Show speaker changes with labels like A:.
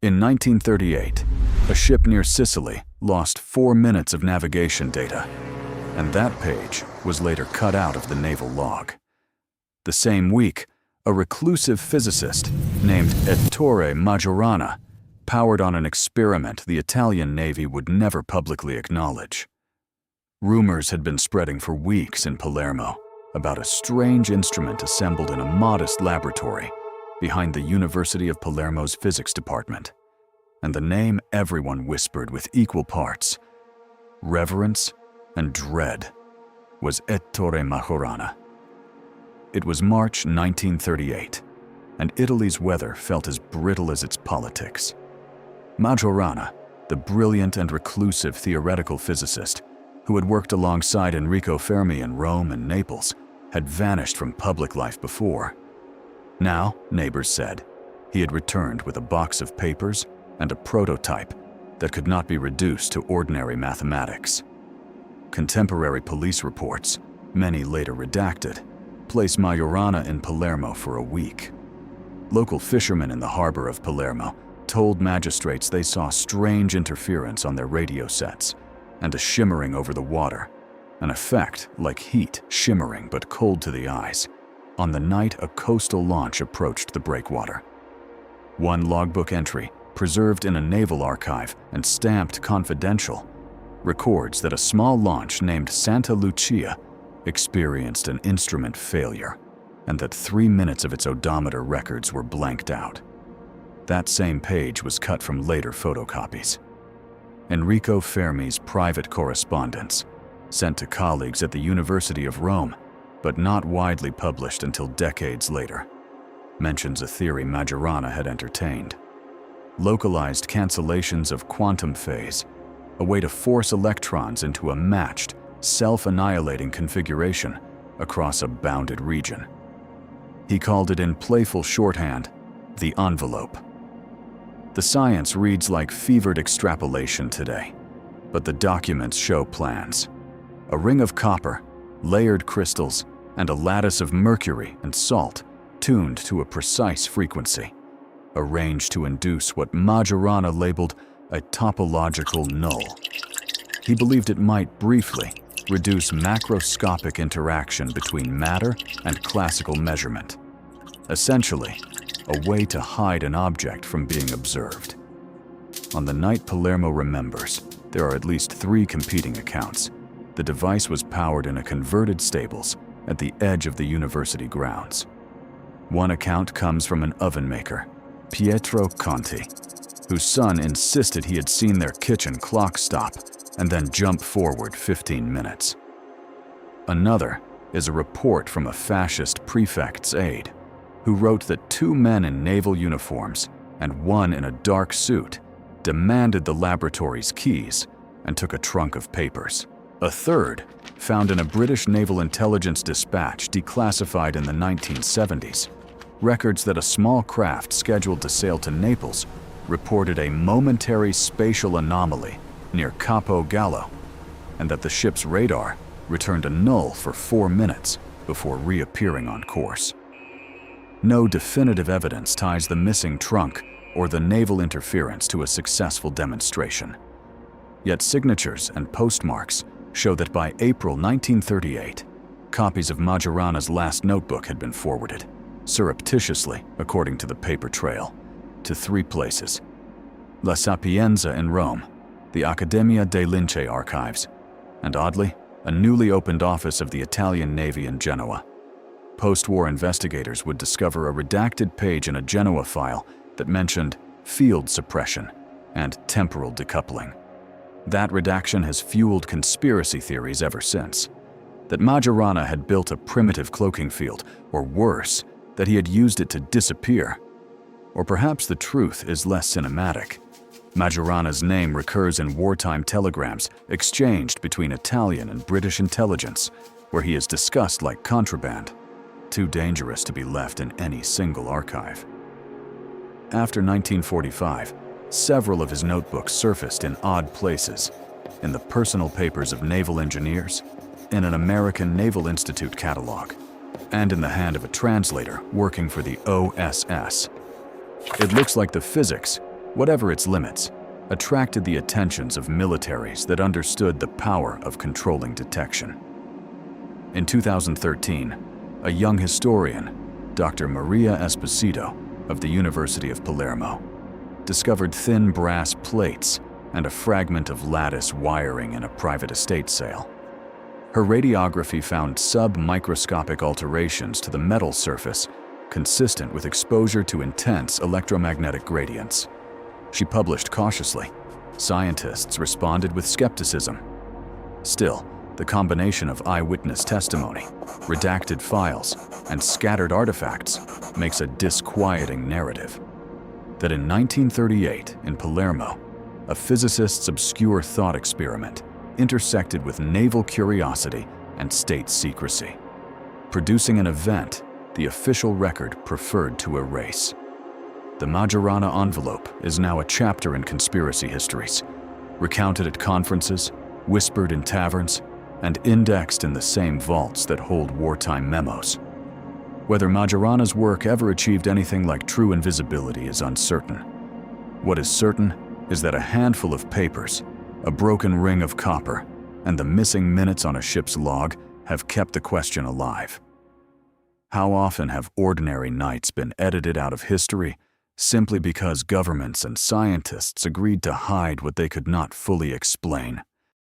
A: In 1938, a ship near Sicily lost 4 minutes of navigation data, and that page was later cut out of the naval log. The same week, a reclusive physicist named Ettore Majorana powered on an experiment the Italian Navy would never publicly acknowledge. Rumors had been spreading for weeks in Palermo about a strange instrument assembled in a modest laboratory behind the University of Palermo's physics department, and the name everyone whispered with equal parts, reverence and dread, was Ettore Majorana. It was March 1938, and Italy's weather felt as brittle as its politics. Majorana, the brilliant and reclusive theoretical physicist who had worked alongside Enrico Fermi in Rome and Naples, had vanished from public life before. Now, neighbors said, he had returned with a box of papers and a prototype that could not be reduced to ordinary mathematics. Contemporary police reports, many later redacted, place Majorana in Palermo for a week. Local fishermen in the harbor of Palermo told magistrates they saw strange interference on their radio sets and a shimmering over the water, an effect like heat shimmering but cold to the eyes, on the night a coastal launch approached the breakwater. One logbook entry, preserved in a naval archive and stamped confidential, records that a small launch named Santa Lucia experienced an instrument failure and that 3 minutes of its odometer records were blanked out. That same page was cut from later photocopies. Enrico Fermi's private correspondence, sent to colleagues at the University of Rome, but not widely published until decades later, mentions a theory Majorana had entertained. Localized cancellations of quantum phase, a way to force electrons into a matched, self-annihilating configuration across a bounded region. He called it in playful shorthand, the envelope. The science reads like fevered extrapolation today, but the documents show plans. A ring of copper, layered crystals, and a lattice of mercury and salt tuned to a precise frequency, arranged to induce what Majorana labeled a topological null. He believed it might briefly reduce macroscopic interaction between matter and classical measurement, essentially a way to hide an object from being observed. On the night Palermo remembers, there are at least 3 competing accounts. The device was powered in a converted stables at the edge of the university grounds. One account comes from an oven maker, Pietro Conti, whose son insisted he had seen their kitchen clock stop and then jump forward 15 minutes. Another is a report from a fascist prefect's aide, who wrote that 2 men in naval uniforms and one in a dark suit demanded the laboratory's keys and took a trunk of papers. A third, found in a British naval intelligence dispatch declassified in the 1970s, records that a small craft scheduled to sail to Naples reported a momentary spatial anomaly near Capo Gallo, and that the ship's radar returned a null for 4 minutes before reappearing on course. No definitive evidence ties the missing trunk or the naval interference to a successful demonstration. Yet signatures and postmarks show that by April 1938, copies of Majorana's last notebook had been forwarded, surreptitiously, according to the paper trail, to 3 places: La Sapienza in Rome, the Accademia dei Lincei archives, and oddly, a newly opened office of the Italian Navy in Genoa. Post-war investigators would discover a redacted page in a Genoa file that mentioned field suppression and temporal decoupling. That redaction has fueled conspiracy theories ever since. That Majorana had built a primitive cloaking field, or worse, that he had used it to disappear. Or perhaps the truth is less cinematic. Majorana's name recurs in wartime telegrams exchanged between Italian and British intelligence, where he is discussed like contraband, too dangerous to be left in any single archive. After 1945, several of his notebooks surfaced in odd places, in the personal papers of naval engineers, in an American Naval Institute catalog, and in the hand of a translator working for the OSS. It looks like the physics whatever its limits, attracted the attentions of militaries that understood the power of controlling detection. In 2013, a young historian, Dr. Maria Esposito of the University of Palermo, discovered thin brass plates and a fragment of lattice wiring in a private estate sale. Her radiography found sub-microscopic alterations to the metal surface consistent with exposure to intense electromagnetic gradients. She published cautiously. Scientists responded with skepticism. Still, the combination of eyewitness testimony, redacted files, and scattered artifacts makes a disquieting narrative. That in 1938, in Palermo, a physicist's obscure thought experiment intersected with naval curiosity and state secrecy, producing an event the official record preferred to erase. The Majorana envelope is now a chapter in conspiracy histories, recounted at conferences, whispered in taverns, and indexed in the same vaults that hold wartime memos. Whether Majorana's work ever achieved anything like true invisibility is uncertain. What is certain is that a handful of papers, a broken ring of copper, and the missing minutes on a ship's log have kept the question alive. How often have ordinary nights been edited out of history simply because governments and scientists agreed to hide what they could not fully explain?